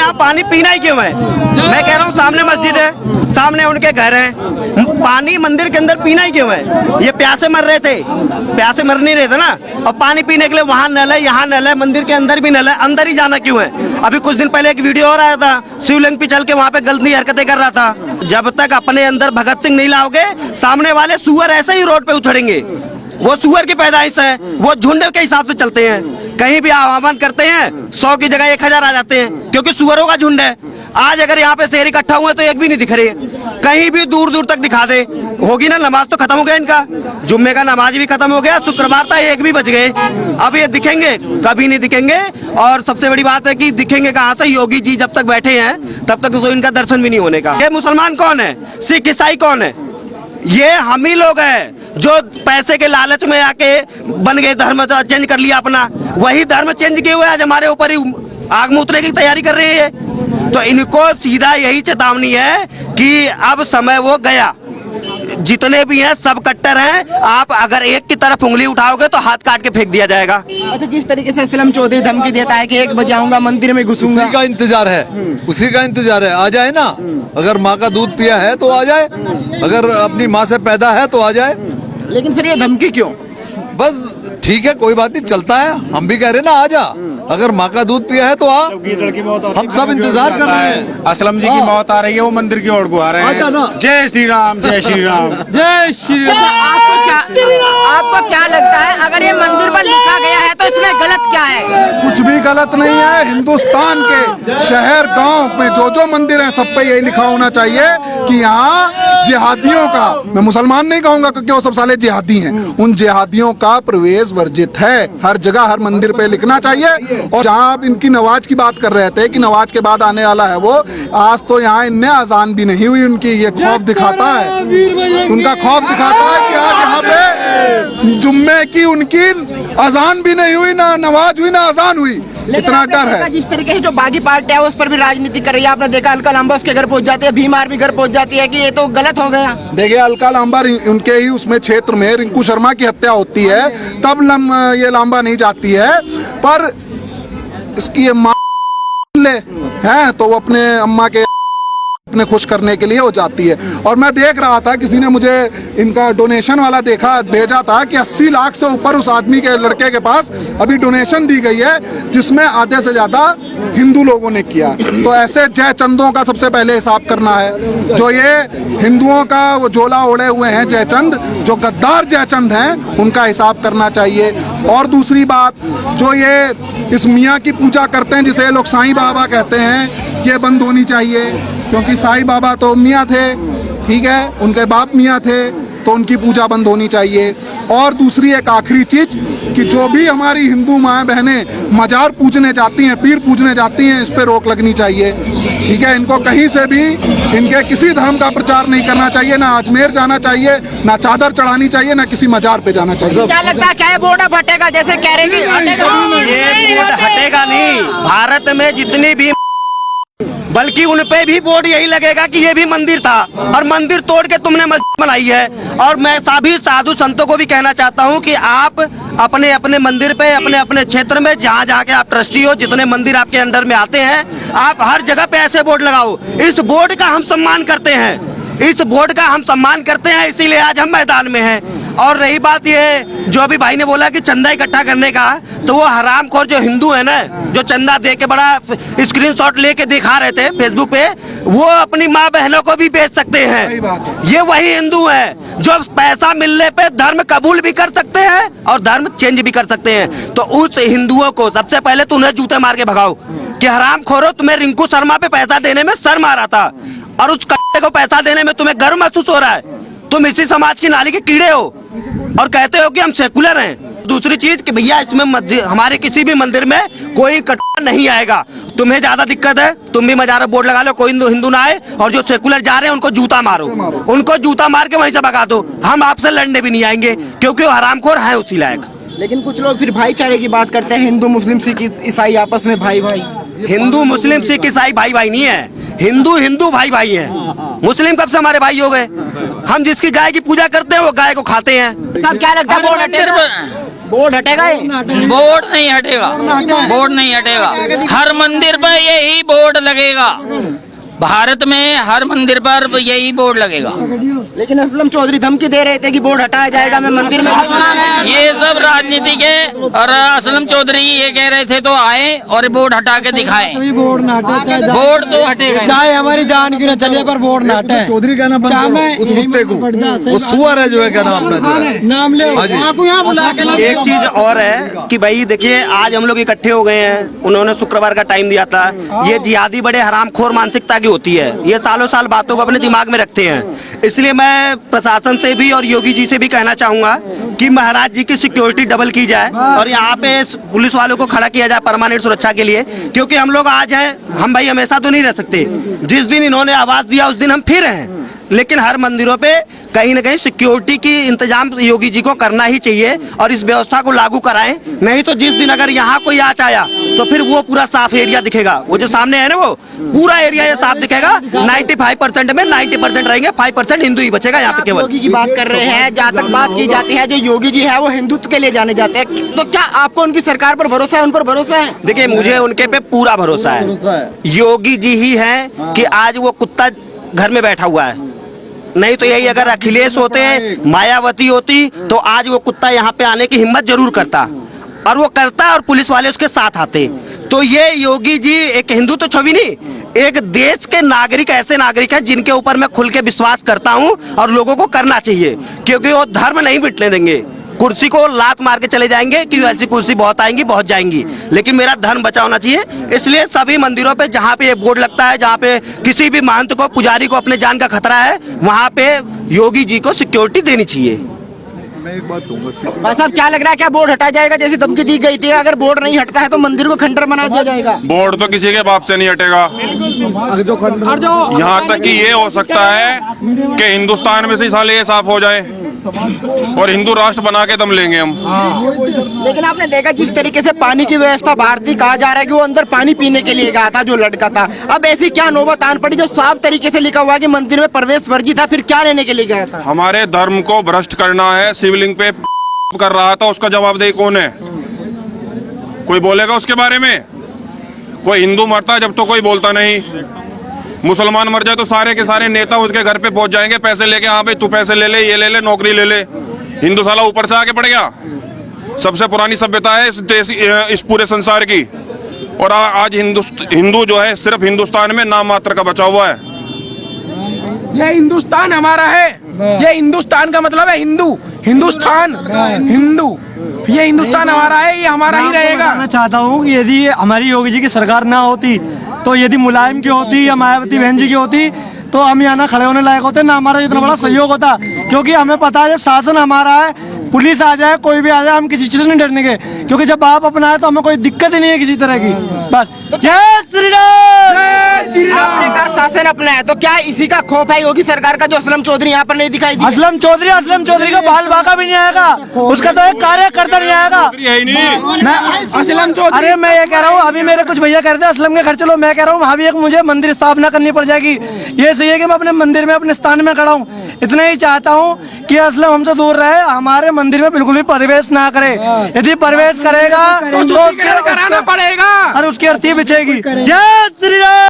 यहाँ पानी पीना ही क्यों है? मैं कह रहा हूँ सामने मस्जिद है, सामने उनके घर है, पानी मंदिर के अंदर पीना ही क्यों है? ये प्यासे मर रहे थे, प्यासे मर नहीं रहे थे ना। और पानी पीने के लिए वहाँ नल है, यहाँ नल है, मंदिर के अंदर भी नल है, अंदर ही जाना क्यों है? अभी कुछ दिन पहले एक वीडियो और आया था, शिवलिंग पे चल के वहाँ पे गलती हरकतें कर रहा था। जब तक अपने अंदर भगत सिंह नहीं लाओगे, सामने वाले सुअर ऐसे ही रोड पे उछड़ेंगे। वो सुअर की पैदाइश है, वो झुंड के हिसाब से चलते हैं। कहीं भी आह्वान करते हैं 100 की जगह 1000 आ जाते हैं, क्योंकि सुअरों का झुंड है। आज अगर यहाँ पे शेर इकट्ठा हुए तो एक भी नहीं दिख रहे, कहीं भी दूर दूर तक दिखा दे। होगी ना, नमाज तो खत्म हो गया इनका, जुम्मे का नमाज भी खत्म हो गया, शुक्रवार था 1 भी बज गए। अब ये दिखेंगे कभी नहीं दिखेंगे। और सबसे बड़ी बात है कि दिखेंगे कहाँ से? योगी जी जब तक बैठे हैं तब तक तो इनका दर्शन भी नहीं होने का। ये मुसलमान कौन है, सिख ईसाई कौन है? ये हम ही लोग हैं जो पैसे के लालच में आके बन गए, धर्म चेंज कर लिया अपना। वही धर्म चेंज किए हुए आज हमारे ऊपर ही आग मूत्रने की तैयारी कर रहे हैं। तो इनको सीधा यही चेतावनी है कि अब समय वो गया। जितने भी हैं सब कट्टर हैं। आप अगर एक की तरफ उंगली उठाओगे तो हाथ काट के फेंक दिया जाएगा। अच्छा, जिस तरीके से असलम चौधरी धमकी देता है कि 1 बजे आऊंगा, मंदिर में घुसूंगा, उसी का इंतजार है, उसी का इंतजार है। आ जाए ना, अगर माँ का दूध पिया है तो आ जाए, अगर अपनी माँ से पैदा है तो आ जाए। लेकिन फिर ये धमकी क्यों? बस ठीक है, कोई बात नहीं, चलता है। हम भी कह रहे ना, आ जा, अगर माँ का दूध पिया है तो आ। हम सब इंतजार कर रहे हैं। असलम जी की मौत आ रही है, वो मंदिर की ओर बुला रहे हैं, जय श्री राम, जय श्री राम, जय श्री राम। आपको क्या लगता है, अगर ये मंदिर पर लिखा गया है तो इसमें गलत क्या है? कुछ भी गलत नहीं है। हिंदुस्तान के शहर गांव में जो मंदिर हैं सब पे यही लिखा होना चाहिए कि यहाँ जिहादियों का, मैं मुसलमान नहीं कहूंगा क्योंकि वो सब साले जिहादी हैं, उन जिहादियों का प्रवेश वर्जित है। हर जगह हर मंदिर पे लिखना चाहिए। और जहाँ आप इनकी नमाज की बात कर रहे थे कि नमाज के बाद आने वाला है वो, आज तो यहाँ इनने अजान भी नहीं हुई उनकी। ये खौफ दिखाता है, उनका खौफ दिखाता है कि आज यहाँ पे जुम्मे की उनकी अजान भी नहीं हुई, ना नमाज हुई, ना अजान हुई। इतना डर है। जिस तरीके से जो बागी पार्टी है उस पर भी राजनीति कर रही है, आपने देखा अलका लांबा उसके घर पहुंच जाती है, भीम आर्मी घर पहुंच जाती है, कि ये तो गलत हो गया। देखिए, अलका लांबा उनके ही उसमें क्षेत्र में रिंकू शर्मा की हत्या होती है, तब ये लांबा नहीं जाती है। पर इसकी ये माँ ले हैं तो वो अपने अम्मा के अपने खुश करने के लिए हो जाती है। और मैं देख रहा था, किसी ने मुझे इनका डोनेशन वाला भेजा था कि 80 लाख से ऊपर उस आदमी के लड़के के पास अभी डोनेशन दी गई है, जिसमें आधे से ज्यादा हिंदू लोगों ने किया। तो ऐसे जय चंदों का सबसे पहले हिसाब करना है। जो ये हिंदुओं का वो झोला ओढ़े हुए हैं जयचंद, जो गद्दार जयचंद हैं, उनका हिसाब करना चाहिए। और दूसरी बात, जो ये इस मियाँ की पूजा करते हैं जिसे लोग साईं बाबा कहते हैं, ये बंद होनी चाहिए। क्योंकि साईं बाबा तो मियाँ थे, ठीक है, उनके बाप मियाँ थे, तो उनकी पूजा बंद होनी चाहिए। और दूसरी एक आखिरी चीज कि जो भी हमारी हिंदू माँ बहनें मजार पूजने जाती हैं, पीर पूजने जाती हैं, इस पे रोक लगनी चाहिए। ठीक है, इनको कहीं से भी इनके किसी धर्म का प्रचार नहीं करना चाहिए, ना अजमेर जाना चाहिए, ना चादर चढ़ानी चाहिए, ना किसी मजार पे जाना चाहिए। क्या लगता है, क्या ये बोर्ड अब हटेगा? जैसे कह रहे हैं कि ये बोर्ड हटेगा नहीं। भारत में जितनी भी, बल्कि उन पे भी बोर्ड यही लगेगा कि ये भी मंदिर था और मंदिर तोड़ के तुमने मस्जिद बनाई है। और मैं सभी साधु संतों को भी कहना चाहता हूँ कि आप अपने अपने मंदिर पे, अपने अपने क्षेत्र में जहाँ जहाँ के आप ट्रस्टी हो, जितने मंदिर आपके अंडर में आते हैं, आप हर जगह पे ऐसे बोर्ड लगाओ। इस बोर्ड का हम सम्मान करते हैं, इस बोर्ड का हम सम्मान करते हैं, इसीलिए आज हम मैदान में हैं। और रही बात ये जो अभी भाई ने बोला कि चंदा इकट्ठा करने का, तो वो हरामखोर जो हिंदू है ना, जो चंदा दे के बड़ा स्क्रीनशॉट लेके दिखा रहे थे फेसबुक पे, वो अपनी माँ बहनों को भी बेच सकते हैं। ये वही हिंदू है जो पैसा मिलने पे धर्म कबूल भी कर सकते हैं और धर्म चेंज भी कर सकते हैं। तो उस हिंदुओं को सबसे पहले तो उन्हें जूते मार के भगाओ कि हरामखोरो, तुम्हें रिंकू शर्मा पे पैसा देने में शर्म आ रहा था और उस कट्टे को पैसा देने में तुम्हें गर्व महसूस हो रहा है। तुम इसी समाज की नाली के कीड़े हो और कहते हो कि हम सेकुलर हैं। दूसरी चीज कि भैया, इसमें हमारे किसी भी मंदिर में कोई कटवा नहीं आएगा। तुम्हें ज्यादा दिक्कत है, तुम भी मजार बोर्ड लगा लो, कोई हिंदू ना आए, और जो सेकुलर जा रहे हैं उनको जूता मारो, उनको जूता मार के वहीं से भगा दो। हम आपसे लड़ने भी नहीं आएंगे क्योंकि वो हरामखोर है उसी लायक। लेकिन कुछ लोग फिर भाईचारे की बात करते हैं, हिंदू मुस्लिम सिख ईसाई आपस में भाई भाई। हिंदू मुस्लिम सिख ईसाई भाई भाई नहीं है, हिंदू हिंदू भाई भाई हैं। मुस्लिम कब से हमारे भाई हो गए? हम जिसकी गाय की पूजा करते हैं वो गाय को खाते हैं। सब क्या लगता है, बोर्ड हटेगा? बोर्ड हटेगा ये? बोर्ड नहीं हटेगा, बोर्ड नहीं हटेगा। हर मंदिर पर यही बोर्ड लगेगा, भारत में हर मंदिर पर यही बोर्ड लगेगा। लेकिन असलम चौधरी धमकी दे रहे थे कि बोर्ड हटाया जाएगा, मैं मंदिर में ये सब राजनीति के, और असलम चौधरी ये कह रहे थे तो आए और बोर्ड हटा के दिखाएं। बोर्ड ना हटे, बोर्ड तो हटेगा, चाहे हमारी जान की न चले पर बोर्ड ना हटे। चौधरी का नाम उस कुत्ते को, वो सुअर है जो है, क्या नाम अपना जो है, नाम ले एक चीज और है कि भाई देखिए, आज हम लोग इकट्ठे हो गए हैं, उन्होंने शुक्रवार का टाइम दिया था। ये जिहादी बड़े हरामखोर मानसिकता की होती है, ये सालों साल बातों को अपने दिमाग में रखते हैं। इसलिए मैं प्रशासन से भी और योगी जी से भी कहना चाहूंगा कि महाराज जी की सिक्योरिटी डबल की जाए और यहाँ पे पुलिस वालों को खड़ा किया जाए परमानेंट सुरक्षा के लिए, क्योंकि हम लोग आज हैं, हम भाई हमेशा तो नहीं रह सकते। जिस दिन इन्होंने आवाज दिया उस दिन हम फिर हैं, लेकिन हर मंदिरों पे कहीं न कहीं सिक्योरिटी की इंतजाम योगी जी को करना ही चाहिए और इस व्यवस्था को लागू कराएं। नहीं तो जिस दिन अगर यहाँ कोई आँच आया तो फिर वो पूरा साफ एरिया दिखेगा, वो जो सामने है ना, वो पूरा एरिया ये साफ दिखेगा। 95% में 90% रहेंगे, 5% हिंदू ही बचेगा यहाँ पे केवल। योगी की बात कर रहे हैं, जहाँ तक बात की जाती है, जो योगी जी है वो हिंदुत्व के लिए जाने जाते हैं, तो क्या आपको उनकी सरकार पर भरोसा है, उन पर भरोसा है? देखिए, मुझे उनके पे पूरा भरोसा है। योगी जी ही है कि आज वो कुत्ता घर में बैठा हुआ है, नहीं तो यही अगर अखिलेश होते, मायावती होती, तो आज वो कुत्ता यहाँ पे आने की हिम्मत जरूर करता, और वो करता और पुलिस वाले उसके साथ आते। तो ये योगी जी एक हिंदू तो छवि नहीं, एक देश के नागरिक, ऐसे नागरिक हैं जिनके ऊपर मैं खुल के विश्वास करता हूँ और लोगों को करना चाहिए, क्योंकि वो धर्म नहीं मिटने देंगे। कुर्सी को लात मार के चले जाएंगे कि ऐसी कुर्सी बहुत आएंगी, बहुत जाएंगी, लेकिन मेरा धर्म बचा होना चाहिए। इसलिए सभी मंदिरों पे जहाँ पे ये बोर्ड लगता है, जहाँ पे किसी भी महंत को, पुजारी को अपने जान का खतरा है, वहाँ पे योगी जी को सिक्योरिटी देनी चाहिए। मैं एक बात कहूँगा, भाई साहब, क्या लग रहा है, क्या बोर्ड हटाया जाएगा? जैसी धमकी दी गई थी, अगर बोर्ड नहीं हटता है तो मंदिर को खंडर बना दिया जाएगा। बोर्ड तो किसी के बाप से नहीं हटेगा। यहाँ तक कि ये हो सकता है कि हिंदुस्तान में से साले ये साफ हो जाए और हिंदू राष्ट्र बना के दम लेंगे हम। लेकिन आपने देखा जिस तरीके से पानी की व्यवस्था भारतीय कहा जा रहा है कि वो अंदर पानी पीने के लिए गया था जो लड़का था, अब ऐसी क्या नौबत आन पड़ी जो साफ तरीके से लिखा हुआ है कि मंदिर में प्रवेश वर्जित था, फिर क्या लेने के लिए गया था? हमारे धर्म को भ्रष्ट करना है, शिवलिंग पे कर रहा था, उसका जवाबदेही कौन है? कोई बोलेगा उसके बारे में? कोई हिंदू मरता है जब तो कोई बोलता नहीं, मुसलमान मर जाए तो सारे के सारे नेता उसके घर पे पहुंच जाएंगे पैसे लेके, हाँ भाई तू पैसे ले ले, ये ले ले, नौकरी ले ले। हिंदू साला ऊपर से आगे बढ़ गया। सबसे पुरानी सभ्यता है इस देश, इस पूरे संसार की, और आज हिंदू जो है सिर्फ हिंदुस्तान में नाम मात्र का बचा हुआ है। ये हिंदुस्तान हमारा है, ये हिंदुस्तान का मतलब है हिंदू, हिंदुस्तान, हिंदू, ये हिंदुस्तान हमारा है, ये हमारा ही रहेगा। मैं चाहता हूँ कि यदि हमारी योगी जी की सरकार ना होती, तो यदि मुलायम की होती या मायावती बहन जी की होती, तो हम यहाँ ना खड़े होने लायक होते, ना हमारा इतना बड़ा सहयोग होता। क्योंकि हमें पता है जब शासन हमारा है, पुलिस आ जाए, कोई भी आ जाए, हम किसी चीज से नहीं डरने के, क्योंकि जब बाप अपना है तो हमें कोई दिक्कत ही नहीं है किसी तरह की। बस जय श्री राम। आपने कहा शासन अपना है, तो क्या इसी का खौफ है योगी सरकार का जो असलम चौधरी यहाँ पर नहीं दिखाई दी? असलम चौधरी का बाल बाका भी नहीं आएगा, उसका तो एक कार्यकर्ता नहीं आएगा। असलम चौधरी, अरे मैं ये कह रहा हूँ, अभी मेरे कुछ भैया कह रहे थे असलम के घर चलो, मैं कह रहा हूँ अभी एक मुझे मंदिर स्थापना करनी पड़ जाएगी। ये सही है कि मैं अपने मंदिर में, अपने स्थान में खड़ा हूँ। इतना ही चाहता हूँ कि असलम हमसे दूर रहे, हमारे मंदिर में बिल्कुल भी प्रवेश ना करे। यदि प्रवेश करेगा तो कराना पड़ेगा और उसकी अर्थी बिछेगी। जय श्री राम।